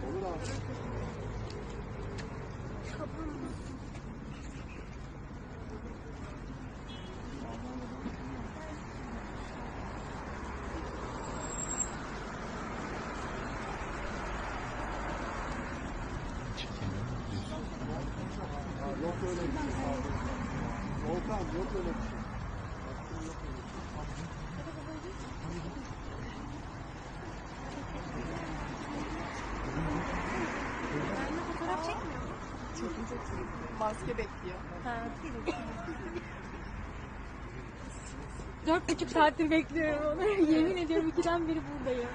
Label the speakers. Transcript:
Speaker 1: Olur abi. Yok öyle bir şey. Volkan yok öyle bir şey.
Speaker 2: Fotoğraf çekmiyor mu?
Speaker 3: Maske bekliyor.
Speaker 2: Ha. 4,5 saattir bekliyorum onu. Yemin ediyorum 2'den beri buradayım.